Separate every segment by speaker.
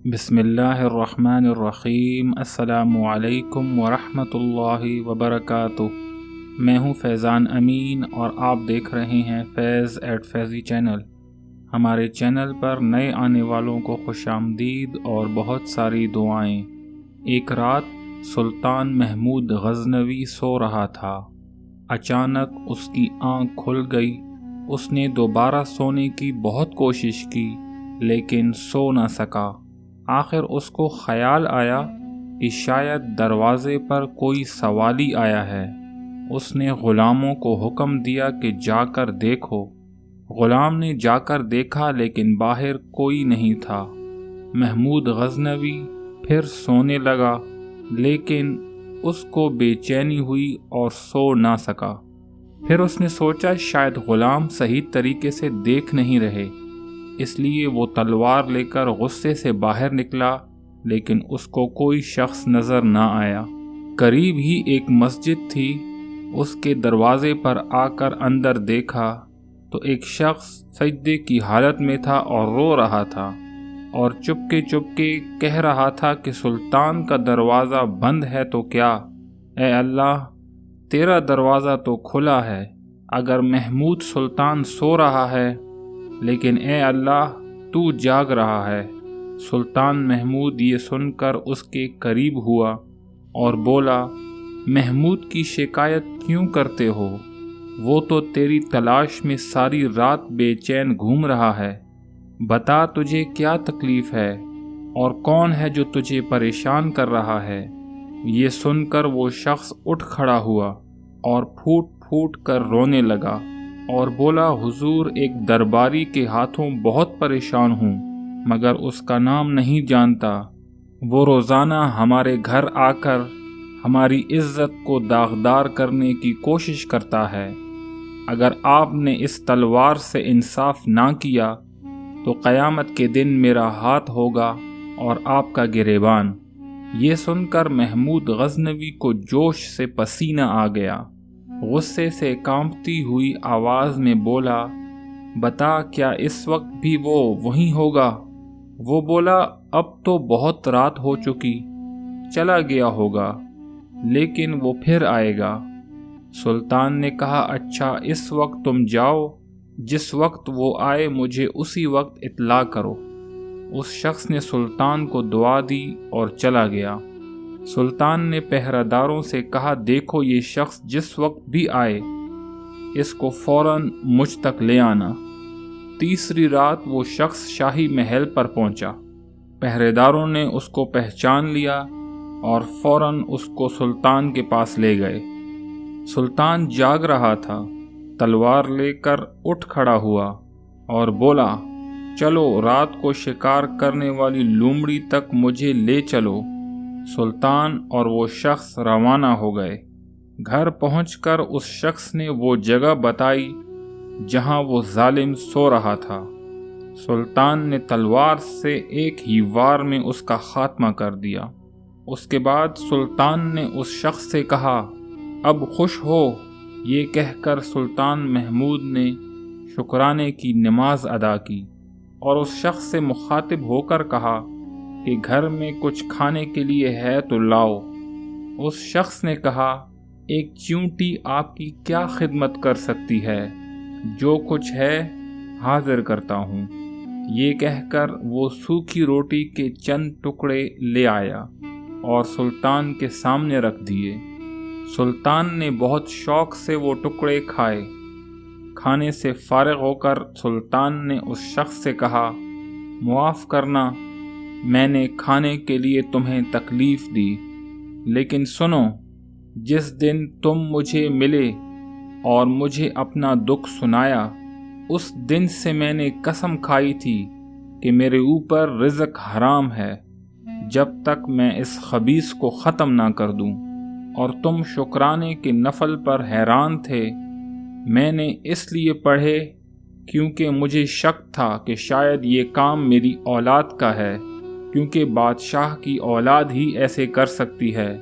Speaker 1: بسم اللہ الرحمن الرحیم۔ السلام علیکم ورحمۃ اللہ وبرکاتہ۔ میں ہوں فیضان امین اور آپ دیکھ رہے ہیں فیض ایٹ فیضی چینل۔ ہمارے چینل پر نئے آنے والوں کو خوش آمدید اور بہت ساری دعائیں۔ ایک رات سلطان محمود غزنوی سو رہا تھا۔ اچانک اس کی آنکھ کھل گئی۔ اس نے دوبارہ سونے کی بہت کوشش کی لیکن سو نہ سکا۔ آخر اس کو خیال آیا کہ شاید دروازے پر کوئی سوالی آیا ہے۔ اس نے غلاموں کو حکم دیا کہ جا کر دیکھو۔ غلام نے جا کر دیکھا لیکن باہر کوئی نہیں تھا۔ محمود غزنوی پھر سونے لگا لیکن اس کو بے چینی ہوئی اور سو نہ سکا۔ پھر اس نے سوچا شاید غلام صحیح طریقے سے دیکھ نہیں رہے، اس لیے وہ تلوار لے کر غصے سے باہر نکلا لیکن اس کو کوئی شخص نظر نہ آیا۔ قریب ہی ایک مسجد تھی۔ اس کے دروازے پر آ کر اندر دیکھا تو ایک شخص سجدے کی حالت میں تھا اور رو رہا تھا اور چپکے چپکے کہہ رہا تھا کہ سلطان کا دروازہ بند ہے تو کیا، اے اللہ تیرا دروازہ تو کھلا ہے۔ اگر محمود سلطان سو رہا ہے لیکن اے اللہ تو جاگ رہا ہے۔ سلطان محمود یہ سن کر اس کے قریب ہوا اور بولا، محمود کی شکایت کیوں کرتے ہو؟ وہ تو تیری تلاش میں ساری رات بے چین گھوم رہا ہے۔ بتا تجھے کیا تکلیف ہے اور کون ہے جو تجھے پریشان کر رہا ہے؟ یہ سن کر وہ شخص اٹھ کھڑا ہوا اور پھوٹ پھوٹ کر رونے لگا اور بولا، حضور ایک درباری کے ہاتھوں بہت پریشان ہوں مگر اس کا نام نہیں جانتا۔ وہ روزانہ ہمارے گھر آ کر ہماری عزت کو داغدار کرنے کی کوشش کرتا ہے۔ اگر آپ نے اس تلوار سے انصاف نہ کیا تو قیامت کے دن میرا ہاتھ ہوگا اور آپ کا گریبان۔ یہ سن کر محمود غزنوی کو جوش سے پسینہ آ گیا۔ غصے سے کانپتی ہوئی آواز میں بولا، بتا کیا اس وقت بھی وہ وہیں ہوگا؟ وہ بولا، اب تو بہت رات ہو چکی، چلا گیا ہوگا لیکن وہ پھر آئے گا۔ سلطان نے کہا، اچھا اس وقت تم جاؤ، جس وقت وہ آئے مجھے اسی وقت اطلاع کرو۔ اس شخص نے سلطان کو دعا دی اور چلا گیا۔ سلطان نے پہرہ داروں سے کہا، دیکھو یہ شخص جس وقت بھی آئے اس کو فوراً مجھ تک لے آنا۔ تیسری رات وہ شخص شاہی محل پر پہنچا۔ پہرہ داروں نے اس کو پہچان لیا اور فوراً اس کو سلطان کے پاس لے گئے۔ سلطان جاگ رہا تھا، تلوار لے کر اٹھ کھڑا ہوا اور بولا، چلو رات کو شکار کرنے والی لومڑی تک مجھے لے چلو۔ سلطان اور وہ شخص روانہ ہو گئے۔ گھر پہنچ کر اس شخص نے وہ جگہ بتائی جہاں وہ ظالم سو رہا تھا۔ سلطان نے تلوار سے ایک ہی وار میں اس کا خاتمہ کر دیا۔ اس کے بعد سلطان نے اس شخص سے کہا، اب خوش ہو۔ یہ کہہ کر سلطان محمود نے شکرانے کی نماز ادا کی اور اس شخص سے مخاطب ہو کر کہا کہ گھر میں کچھ کھانے کے لیے ہے تو لاؤ۔ اس شخص نے کہا، ایک چیونٹی آپ کی کیا خدمت کر سکتی ہے، جو کچھ ہے حاضر کرتا ہوں۔ یہ کہہ کر وہ سوکھی روٹی کے چند ٹکڑے لے آیا اور سلطان کے سامنے رکھ دیے۔ سلطان نے بہت شوق سے وہ ٹکڑے کھائے۔ کھانے سے فارغ ہو کر سلطان نے اس شخص سے کہا، معاف کرنا، میں نے کھانے کے لیے تمہیں تکلیف دی، لیکن سنو، جس دن تم مجھے ملے اور مجھے اپنا دکھ سنایا، اس دن سے میں نے قسم کھائی تھی کہ میرے اوپر رزق حرام ہے جب تک میں اس خبیث کو ختم نہ کر دوں، اور تم شکرانے کے نفل پر حیران تھے۔ میں نے اس لیے پڑھے کیونکہ مجھے شک تھا کہ شاید یہ کام میری اولاد کا ہے، کیونکہ بادشاہ کی اولاد ہی ایسے کر سکتی ہے،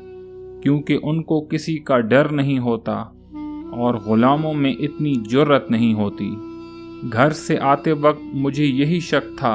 Speaker 1: کیونکہ ان کو کسی کا ڈر نہیں ہوتا اور غلاموں میں اتنی جرأت نہیں ہوتی۔ گھر سے آتے وقت مجھے یہی شک تھا